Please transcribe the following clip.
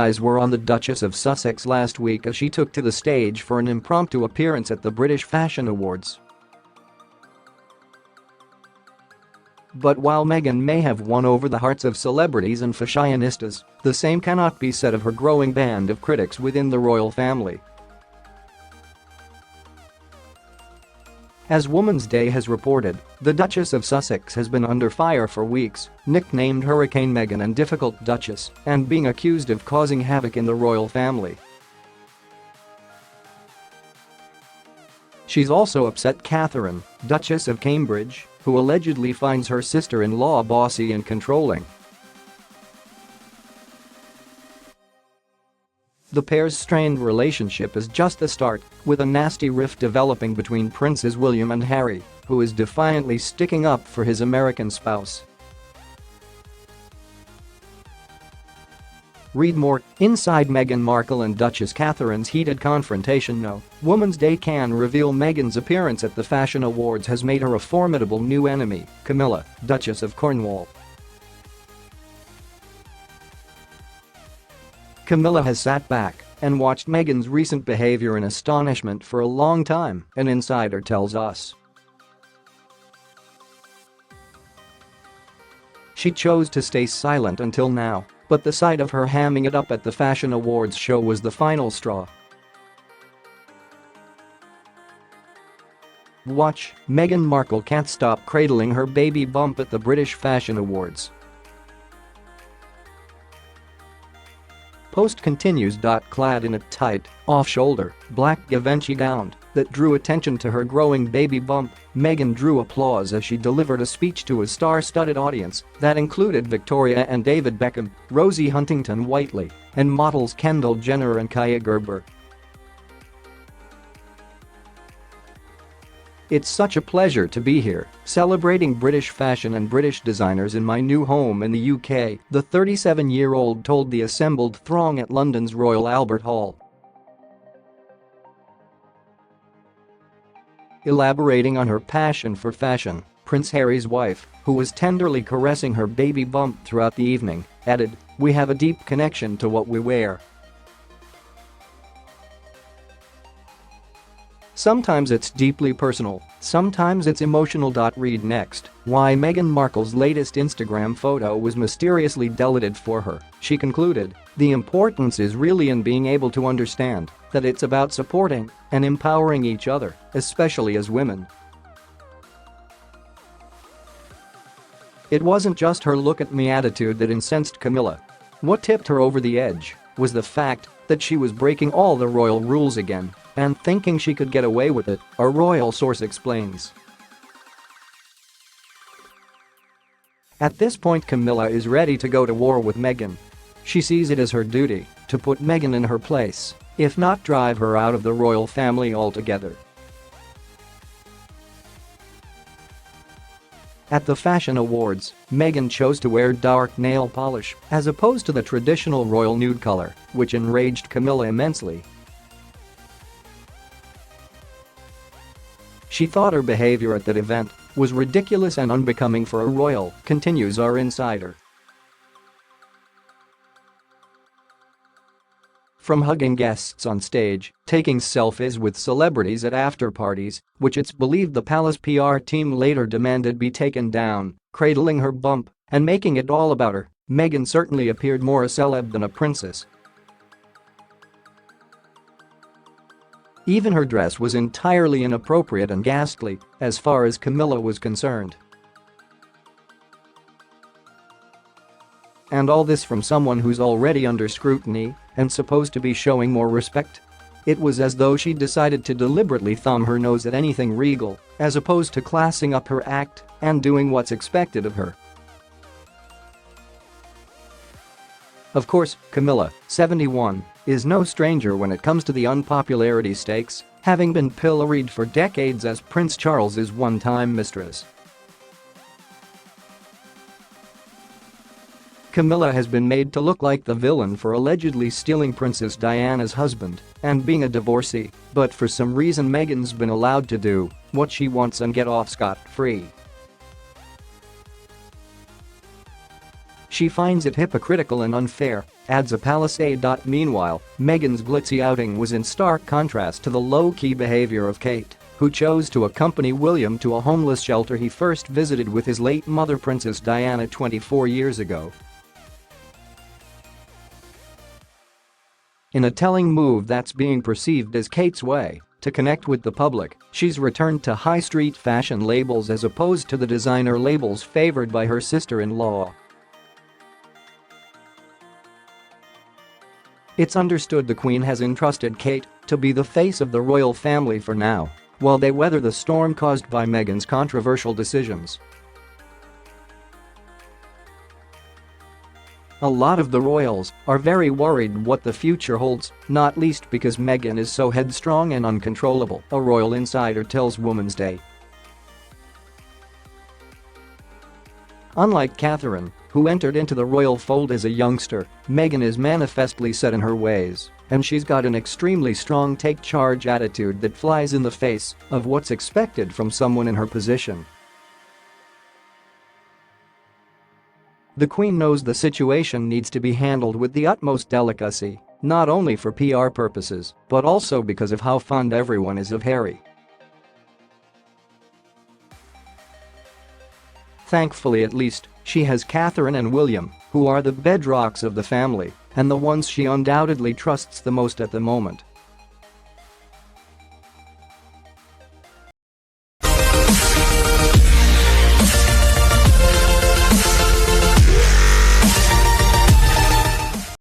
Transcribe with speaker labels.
Speaker 1: eyes were on the Duchess of Sussex last week as she took to the stage for an impromptu appearance at the British Fashion Awards. But while Meghan may have won over the hearts of celebrities and fashionistas, the same cannot be said of her growing band of critics within the royal family. As Woman's Day has reported, the Duchess of Sussex has been under fire for weeks, nicknamed Hurricane Meghan and Difficult Duchess, and being accused of causing havoc in the royal family. She's also upset Catherine, Duchess of Cambridge, who allegedly finds her sister-in-law bossy and controlling. The pair's strained relationship is just the start, with a nasty rift developing between Princes William and Harry, who is defiantly sticking up for his American spouse. Read more inside Meghan Markle and Duchess Catherine's heated confrontation. No, Woman's Day can reveal Meghan's appearance at the Fashion Awards has made her a formidable new enemy, Camilla, Duchess of Cornwall. Camilla has sat back and watched Meghan's recent behavior in astonishment for a long time, an insider tells us. She chose to stay silent until now, but the sight of her hamming it up at the Fashion Awards show was the final straw. Watch, Meghan Markle can't stop cradling her baby bump at the British Fashion Awards. Post continues. Clad in a tight, off-shoulder, black Givenchy gown that drew attention to her growing baby bump, Meghan drew applause as she delivered a speech to a star-studded audience that included Victoria and David Beckham, Rosie Huntington-Whiteley, and models Kendall Jenner and Kaia Gerber. It's such a pleasure to be here, celebrating British fashion and British designers in my new home in the UK, the 37-year-old told the assembled throng at London's Royal Albert Hall. Elaborating on her passion for fashion, Prince Harry's wife, who was tenderly caressing her baby bump throughout the evening, added, "We have a deep connection to what we wear. Sometimes it's deeply personal, sometimes it's emotional." Read next why Meghan Markle's latest Instagram photo was mysteriously deleted for her. She concluded, "The importance is really in being able to understand that it's about supporting and empowering each other, especially as women." It wasn't just her look-at-me attitude that incensed Camilla. What tipped her over the edge was the fact that she was breaking all the royal rules again and thinking she could get away with it, a royal source explains. At this point, Camilla is ready to go to war with Meghan. She sees it as her duty to put Meghan in her place, if not drive her out of the royal family altogether. At the Fashion Awards, Meghan chose to wear dark nail polish as opposed to the traditional royal nude color, which enraged Camilla immensely. She thought her behavior at that event was ridiculous and unbecoming for a royal, continues our insider. From hugging guests on stage, taking selfies with celebrities at after-parties, which it's believed the palace PR team later demanded be taken down, cradling her bump, and making it all about her, Meghan certainly appeared more a celeb than a princess. Even her dress was entirely inappropriate and ghastly, as far as Camilla was concerned. And all this from someone who's already under scrutiny and supposed to be showing more respect? It was as though she decided to deliberately thumb her nose at anything regal, as opposed to classing up her act and doing what's expected of her. Of course, Camilla, 71, is no stranger when it comes to the unpopularity stakes, having been pilloried for decades as Prince Charles's one-time mistress. Camilla has been made to look like the villain for allegedly stealing Princess Diana's husband and being a divorcee, but for some reason Meghan's been allowed to do what she wants and get off scot-free. She finds it hypocritical and unfair, adds a Palisade. Meanwhile, Meghan's glitzy outing was in stark contrast to the low-key behavior of Kate, who chose to accompany William to a homeless shelter he first visited with his late mother Princess Diana 24 years ago. In a telling move that's being perceived as Kate's way to connect with the public, she's returned to high street fashion labels as opposed to the designer labels favored by her sister-in-law. It's understood the Queen has entrusted Kate to be the face of the royal family for now, while they weather the storm caused by Meghan's controversial decisions. A lot of the royals are very worried what the future holds, not least because Meghan is so headstrong and uncontrollable, a royal insider tells Woman's Day. Unlike Catherine, who entered into the royal fold as a youngster, Meghan is manifestly set in her ways, and she's got an extremely strong take-charge attitude that flies in the face of what's expected from someone in her position. The Queen knows the situation needs to be handled with the utmost delicacy, not only for PR purposes, but also because of how fond everyone is of Harry. Thankfully, at least, she has Catherine and William, who are the bedrocks of the family and the ones she undoubtedly trusts the most at the moment.